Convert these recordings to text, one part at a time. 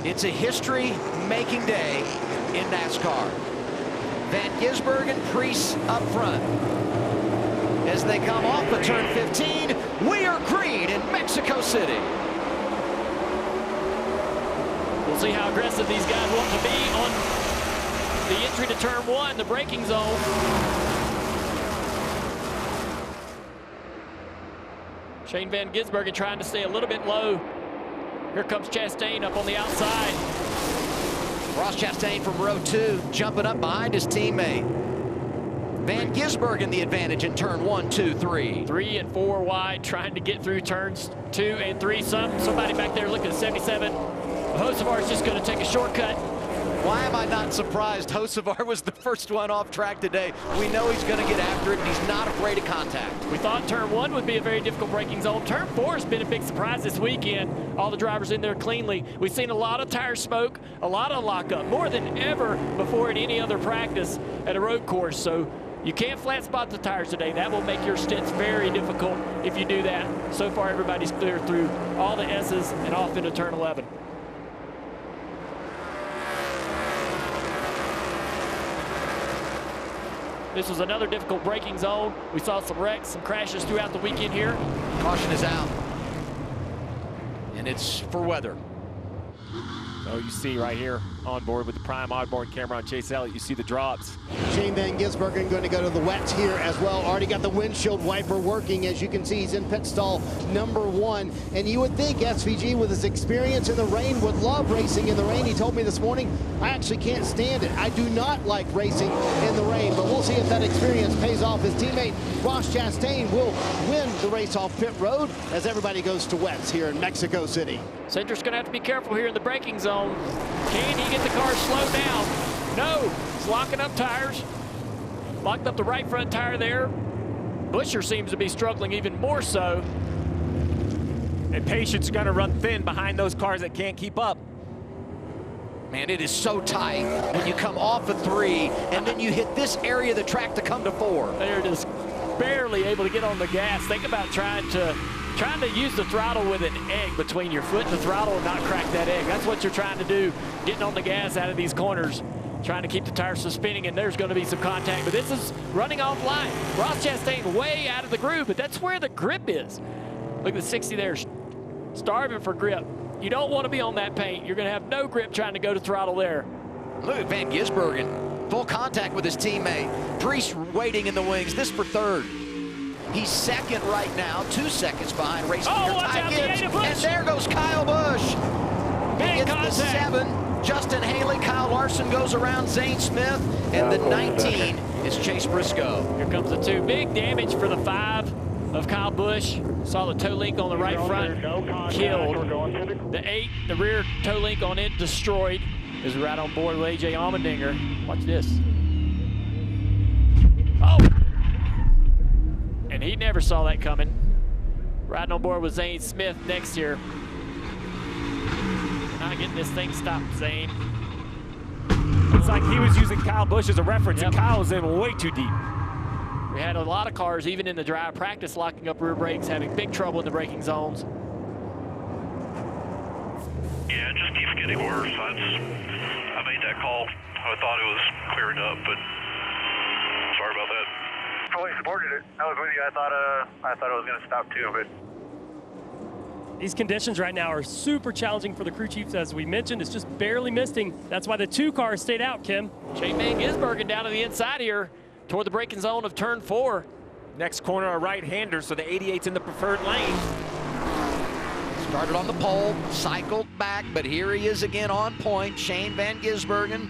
It's a history-making day in NASCAR. Van Gisbergen and Preece up front. As they come off of turn 15, we are green in Mexico City. We'll see how aggressive these guys want to be on the entry to turn 1, the braking zone. Shane Van Gisbergen trying to stay a little bit low. Here comes Chastain up on the outside. Ross Chastain from row 2, jumping up behind his teammate. Van Gisbergen the advantage in turn 1, 2, 3. 3 and 4 wide, trying to get through turns 2 and 3. Somebody back there looking at 77. Hocevar is just going to take a shortcut. Why am I not surprised? Hocevar was the first one off track today. We know he's going to get after it, and he's not afraid of contact. We thought turn 1 would be a very difficult braking zone. Turn 4 has been a big surprise this weekend. All the drivers in there cleanly. We've seen a lot of tire smoke, a lot of lockup, more than ever before in any other practice at a road course. So you can't flat spot the tires today. That will make your stints very difficult if you do that. So far, everybody's clear through all the S's and off into turn 11. This was another difficult braking zone. We saw some wrecks, some crashes throughout the weekend here. Caution is out. And it's for weather. So you see right here on board with the prime onboard camera on Chase Elliott, you see the drops. Shane Van Gisbergen going to go to the wets here as well. Already got the windshield wiper working. As you can see, he's in pit stall number 1. And you would think SVG, with his experience in the rain, would love racing in the rain. He told me this morning, I actually can't stand it. I do not like racing in the rain. But we'll see if that experience pays off. His teammate Ross Chastain will win the race off pit road as everybody goes to wets here in Mexico City. Cedric's going to have to be careful here in the braking zone. Can he get the car slowed down? No. He's locking up tires. Locked up the right front tire there. Buscher seems to be struggling even more so. And patience is going to run thin behind those cars that can't keep up. Man, it is so tight when you come off of 3 and then you hit this area of the track to come to 4. They're just barely able to get on the gas. Think about trying to use the throttle with an egg between your foot and the throttle and not crack that egg. That's what you're trying to do, getting on the gas out of these corners, trying to keep the tires from spinning, and there's going to be some contact. But this is running offline. Ross Chastain way out of the groove, but that's where the grip is. Look at the 60 there, starving for grip. You don't want to be on that paint. You're going to have no grip trying to go to throttle there. Look at Van Gisbergen, full contact with his teammate. Preece waiting in the wings, this for 3rd. He's 2nd right now, 2 seconds behind race leader Ty Gibbs. And there goes Kyle Busch. He gets the 7. Justin Haley, Kyle Larson goes around Zane Smith, and the 19 is Chase Briscoe. Here comes the 2. Big damage for the 5 of Kyle Busch. Saw the toe link on the right front killed. The 8, the rear toe link on it destroyed. Is right on board with AJ Allmendinger. Watch this. Oh! And he never saw that coming. Riding on board with Zane Smith next year. Not getting this thing stopped, Zane. Looks like he was using Kyle Busch as a reference, and Kyle was in way too deep. We had a lot of cars, even in the dry practice, locking up rear brakes, having big trouble in the braking zones. Yeah, it just keeps getting worse. I made that call. I thought it was clearing up, but sorry about that. Fully supported it. I was with you. I thought it was going to stop too, but these conditions right now are super challenging for the crew chiefs, as we mentioned. It's just barely misting. That's why the 2 cars stayed out, Kim. Shane Van Gisbergen down to the inside here toward the braking zone of turn 4. Next corner, a right-hander, so the 88's in the preferred lane. Started on the pole, cycled back, but here he is again on point. Shane Van Gisbergen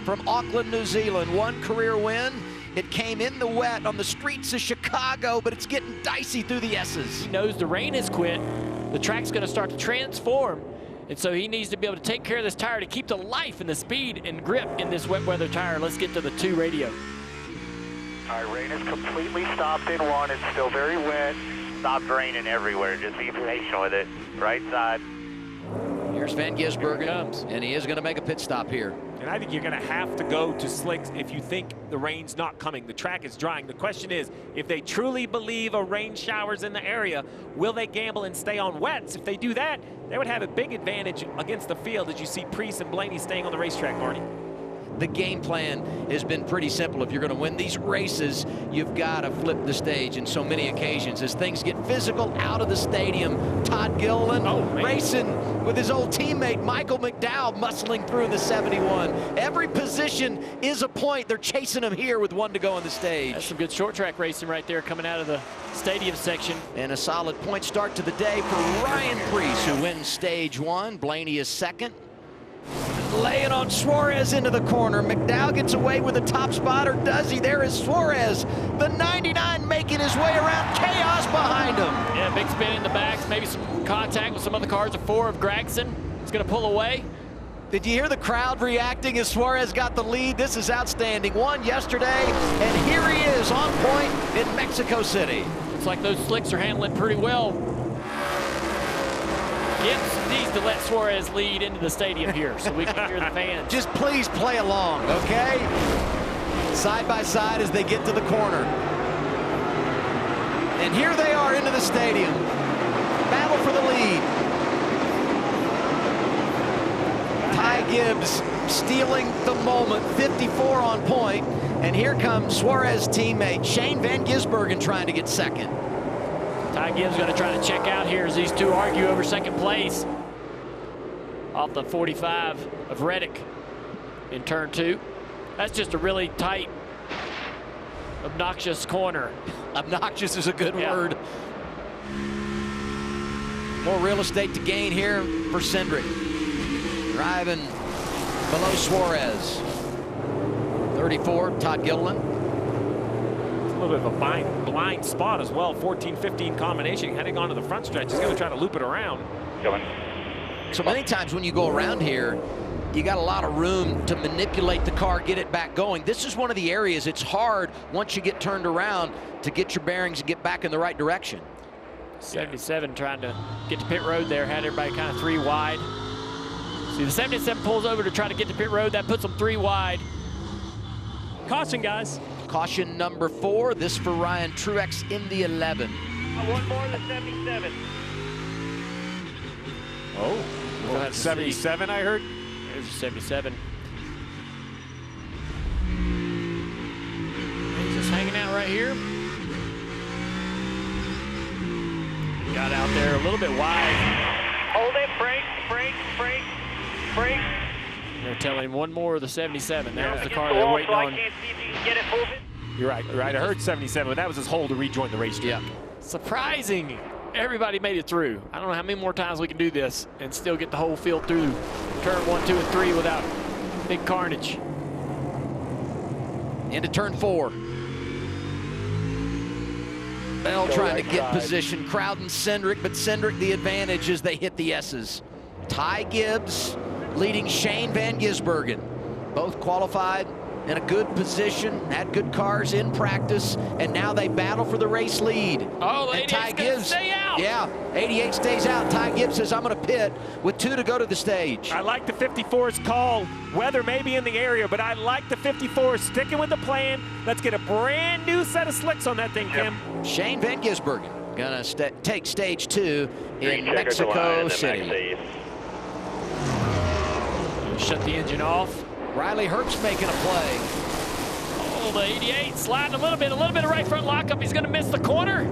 from Auckland, New Zealand. 1 career win. It came in the wet on the streets of Chicago, but it's getting dicey through the S's. He knows the rain has quit. The track's going to start to transform, and so he needs to be able to take care of this tire to keep the life and the speed and grip in this wet weather tire. Let's get to the 2 radio. all right, rain is completely stopped in 1. It's still very wet. Stopped raining everywhere. Just be patient with it. Right side. Here's Van Gisbergen, and he is going to make a pit stop here. And I think you're going to have to go to slicks if you think the rain's not coming. The track is drying. The question is, if they truly believe a rain shower's in the area, will they gamble and stay on wets? If they do that, they would have a big advantage against the field as you see Priest and Blaney staying on the racetrack, Marty. The game plan has been pretty simple. If you're going to win these races, you've got to flip the stage in so many occasions. As things get physical out of the stadium, Todd Gilliland racing with his old teammate Michael McDowell muscling through the 71. Every position is a point. They're chasing him here with 1 to go on the stage. That's some good short track racing right there coming out of the stadium section. And a solid point start to the day for Ryan Priest, who wins stage 1. Blaney is second. Laying on Suarez into the corner. McDowell gets away with the top spot, or does he? There is Suarez, the 99, making his way around. Chaos behind him. Yeah, big spin in the backs, maybe some contact with some other cars. A 4 of Gragson. He's going to pull away. Did you hear the crowd reacting as Suarez got the lead? This is outstanding. Won yesterday, and here he is on point in Mexico City. Looks like those slicks are handling pretty well. Gibbs needs to let Suarez lead into the stadium here so we can hear the fans. Just please play along, okay? Side by side as they get to the corner. And here they are into the stadium. Battle for the lead. Ty Gibbs stealing the moment, 54 on point. And here comes Suarez's teammate, Shane Van Gisbergen, trying to get second. Ty Gibbs going to try to check out here as these two argue over second place. Off the 45 of Reddick in turn 2. That's just a really tight, obnoxious corner. Obnoxious is a good word. More real estate to gain here for Cindric. Driving below Suarez. 34, Todd Gilliland. A little bit of a blind spot as well. 14-15 combination heading onto the front stretch. He's going to try to loop it around. So many times when you go around here, you got a lot of room to manipulate the car, get it back going. This is one of the areas it's hard once you get turned around to get your bearings and get back in the right direction. 77 trying to get to pit road there, had everybody kind of 3 wide. See, the 77 pulls over to try to get to pit road. That puts them 3 wide. Caution, guys. Caution number 4. This for Ryan Truex in the 11. One more, the 77. Oh, well, that's 77, I heard. There's a 77. He's just hanging out right here. Got out there a little bit wide. Hold it, brake, brake, brake, brake. They're telling him one more of the 77. That was the car they're waiting on. I can't see if you can get it moving. You're right, right. I heard 77, but that was his hole to rejoin the racetrack. Yeah. Surprising. Everybody made it through. I don't know how many more times we can do this and still get the whole field through turn 1, 2, and 3 without big carnage. Into turn 4. Bell trying to get position, crowding Cindric, but Cindric the advantage as they hit the S's. Ty Gibbs leading Shane Van Gisbergen. Both qualified in a good position, had good cars in practice, and now they battle for the race lead. Oh, and Ty 88's Gibbs, stay out. Yeah, 88 stays out. Ty Gibbs says, I'm going to pit with 2 to go to the stage. I like the 54's call. Weather may be in the area, but I like the 54 sticking with the plan. Let's get a brand new set of slicks on that thing, Tim. Shane Van Gisbergen going to take stage 2 in Mexico City. Shut the engine off. Riley Herbst making a play. Oh, the 88 sliding a little bit of right front lockup. He's going to miss the corner.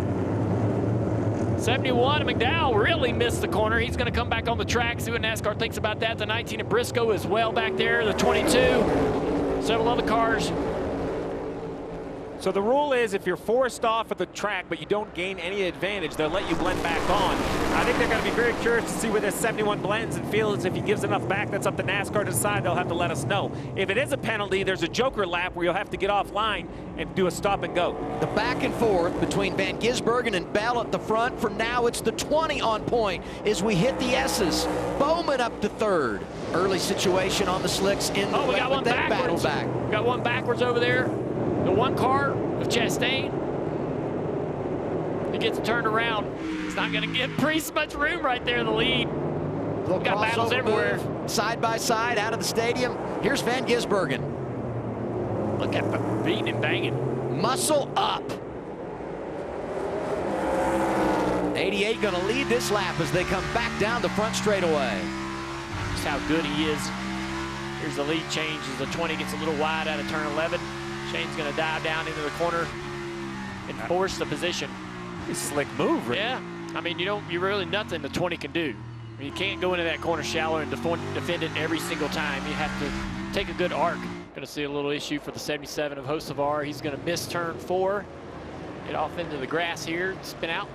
71, McDowell really missed the corner. He's going to come back on the track, see what NASCAR thinks about that. The 19 at Briscoe is well back there. The 22, several other cars. So the rule is if you're forced off of the track but you don't gain any advantage, they'll let you blend back on. I think they're going to be very curious to see where this 71 blends and feels if he gives enough back. That's up to NASCAR to decide. They'll have to let us know. If it is a penalty, there's a joker lap where you'll have to get offline and do a stop and go. The back and forth between Van Gisbergen and Bell at the front. For now, it's the 20 on point as we hit the S's. Bowman up to 3rd. Early situation on the slicks in the we got one backwards. Battle back. We got one backwards over there. The one car of Chastain. He gets turned around. He's not going to give Priest much room right there in the lead. Little got battles crossover everywhere. move, side by side, out of the stadium. Here's Van Gisbergen. Look at the beating and banging. Muscle up. 88 going to lead this lap as they come back down the front straightaway. Just how good he is. Here's the lead change as the 20 gets a little wide out of turn 11. Shane's going to dive down into the corner and force the position. Slick move, right? Yeah. I mean, you really nothing the 20 can do. I mean, you can't go into that corner shallow and defend it every single time. You have to take a good arc. Going to see a little issue for the 77 of Hocevar. He's going to miss turn 4. Get off into the grass here, spin out.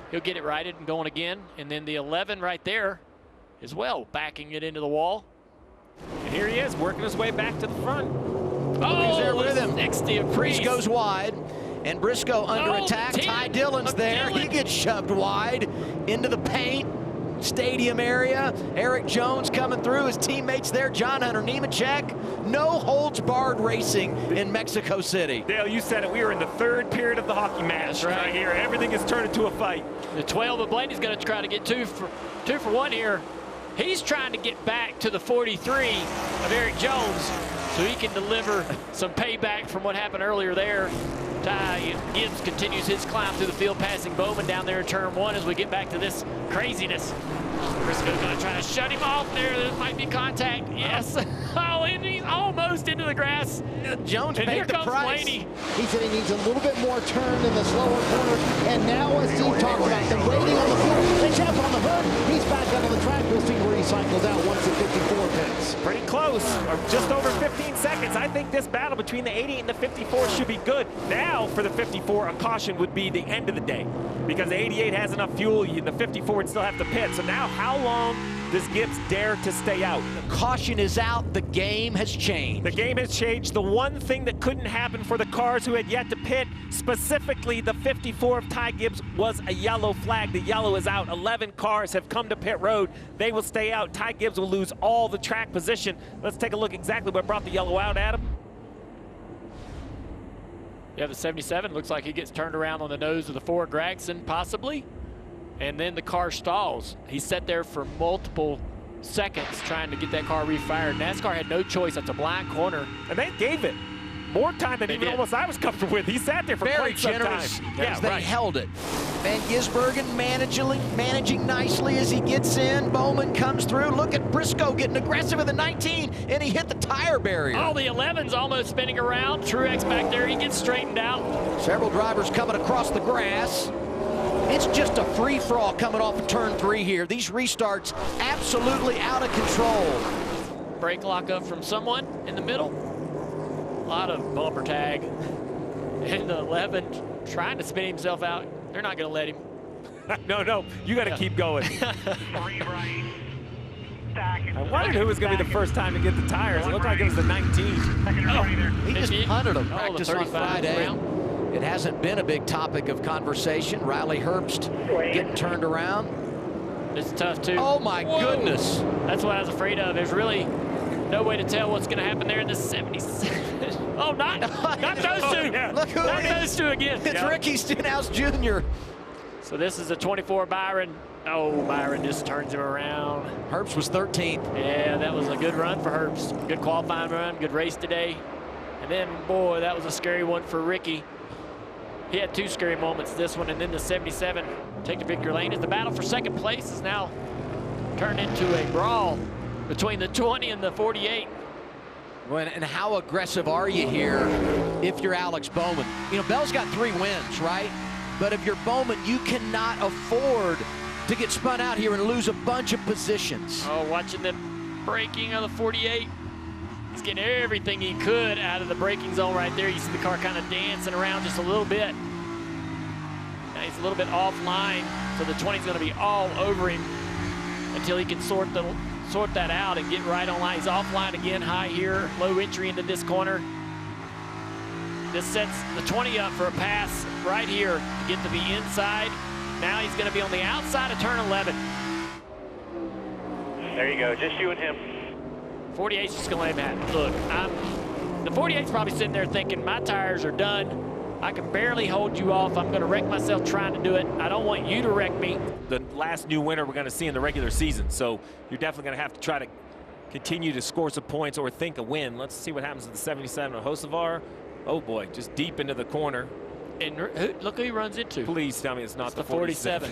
He'll get it righted and going again. And then the 11 right there as well, backing it into the wall. And here he is, working his way back to the front. Oh, he's there with him. 60 of Priest Priest. goes wide, and Briscoe under attack. Ty Dillon's there. He gets shoved wide into the paint. Stadium area. Eric Jones coming through. His teammates there. John Hunter Nemechek. No holds barred racing in Mexico City. Dale, you said it. We are in the 3rd period of the hockey match right here. Everything has turned into a fight. The 12 of Blaney's going to try to get two for one here. He's trying to get back to the 43 of Eric Jones so he can deliver some payback from what happened earlier there. Ty Gibbs continues his climb through the field, passing Bowman down there in turn 1 as we get back to this craziness. Briscoe's going to try to shut him off there. There might be contact. Yes. Oh, and he's almost into the grass. Jones and paid here the comes price. Blaney. He said he needs a little bit more turn in the slower corner. And now, as Steve talked about, the waiting on the field, they jump on the hood. He's back out on the track. We'll see where he cycles out once the 54 pits. Pretty close, or just over 15 seconds. I think this battle between the 88 and the 54 should be good. Now, for the 54, a caution would be the end of the day, because the 88 has enough fuel, the 54 would still have to pit. So now, how long does Gibbs dare to stay out? Caution is out. The game has changed. The game has changed. The one thing that couldn't happen for the cars who had yet to pit, specifically the 54 of Ty Gibbs, was a yellow flag. The yellow is out. 11 cars have come to pit road. They will stay out. Ty Gibbs will lose all the track position. Let's take a look exactly what brought the yellow out, Adam. Yeah, the 77 looks like he gets turned around on the nose of the 4, Gregson, possibly. And then the car stalls. He sat there for multiple seconds trying to get that car refired. NASCAR had no choice. That's a blind corner. And they gave it more time than even almost I was comfortable with. He sat there for very quite some generous time. as they held it. Van Gisbergen managing nicely as he gets in. Bowman comes through. Look at Briscoe getting aggressive at the 19, and he hit the tire barrier. Oh, the 11's almost spinning around. Truex back there. He gets straightened out. Several drivers coming across the grass. It's just a free-for-all coming off of turn 3 here. These restarts absolutely out of control. Brake lock up from someone in the middle. A lot of bumper tag. And the 11 trying to spin himself out. They're not going to let him. No, you got to keep going. I wondered who was going to be the first time to get the tires. It looked like it was the 19. He just punted him. Practice on 35 Friday. round. It hasn't been a big topic of conversation. Riley Herbst getting turned around. It's tough, too. Oh, my goodness. That's what I was afraid of. There's really no way to tell what's going to happen there in the 77. Oh, not those two. Look who Not it is. those two again. It's Ricky Stenhouse Jr. So this is a 24 Byron. Oh, Byron just turns him around. Herbst was 13th. Yeah, that was a good run for Herbst. Good qualifying run, good race today. And then, boy, that was a scary one for Ricky. He had 2 scary moments, this one and then the 77 take the victory lane. As the battle for second place is now turned into a brawl between the 20 and the 48. And how aggressive are you here if you're Alex Bowman? You know, Bell's got 3 wins, right? But if you're Bowman, you cannot afford to get spun out here and lose a bunch of positions. Oh, watching the braking of the 48. He's getting everything he could out of the braking zone right there. You see the car kind of dancing around just a little bit. Now he's a little bit offline, so the 20's going to be all over him until he can sort that out and get right on line. He's offline again, high here, low entry into this corner. This sets the 20 up for a pass right here to get to be inside. Now he's going to be on the outside of turn 11. There you go, just you and him. 48's just going to let him have it. Look, the 48's probably sitting there thinking, my tires are done. I can barely hold you off. I'm going to wreck myself trying to do it. I don't want you to wreck me. The last new winner we're going to see in the regular season. So you're definitely going to have to try to continue to score some points or think a win. Let's see what happens with the 77 of Hocevar. Oh boy, just deep into the corner. And look who he runs into. Please tell me it's not the 47.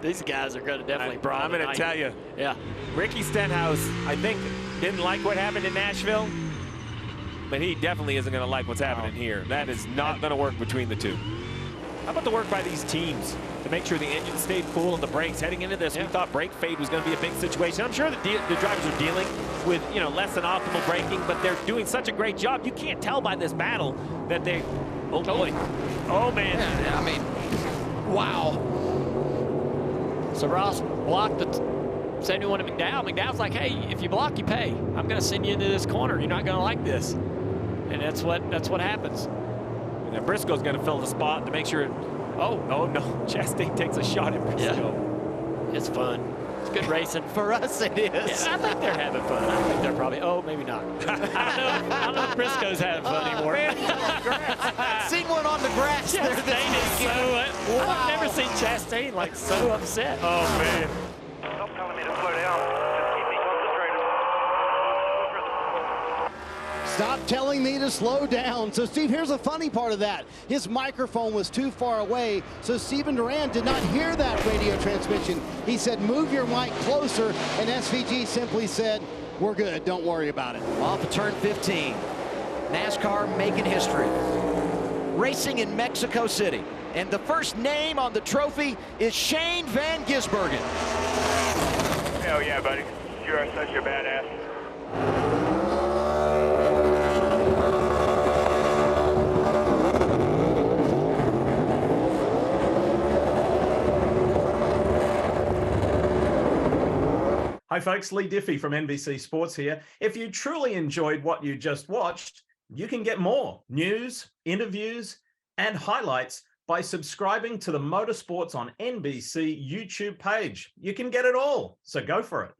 These guys are going to definitely brawl. I'm going to tell you. Yeah. Ricky Stenhouse, I think, didn't like what happened in Nashville, but he definitely isn't going to like what's happening here. That is not going to work between the two. How about the work by these teams to make sure the engine stayed cool and the brakes heading into this? We thought brake fade was going to be a big situation. I'm sure the drivers are dealing with, you know, less than optimal braking, but they're doing such a great job. You can't tell by this battle that they, oh boy, oh man. Yeah, I mean, wow. So Ross blocked the 71 of McDowell. McDowell's like, hey, if you block, you pay. I'm going to send you into this corner. You're not going to like this. And that's what happens. And Briscoe's going to fill the spot to make sure. Oh no, Chastain takes a shot at Briscoe. Yeah. It's fun. It's good racing. For us, it is. Yeah, I think they're having fun. I think they're probably, oh, maybe not. I don't know if Briscoe's having fun anymore. Seen one on the grass there this weekend. I've never seen Chastain like so upset. Oh, man. Stop telling me to slow down. Just keep me concentrated. Stop telling me to slow down. So, Steve, here's the funny part of that. His microphone was too far away, so Steven Duran did not hear that radio transmission. He said, move your mic closer, and SVG simply said, we're good, don't worry about it. Off of turn 15. NASCAR making history. Racing in Mexico City. And the first name on the trophy is Shane Van Gisbergen. Hell yeah, buddy. You are such a badass. Hi folks, Lee Diffie from NBC Sports here. If you truly enjoyed what you just watched, you can get more news, interviews, and highlights by subscribing to the Motorsports on NBC YouTube page. You can get it all, so go for it.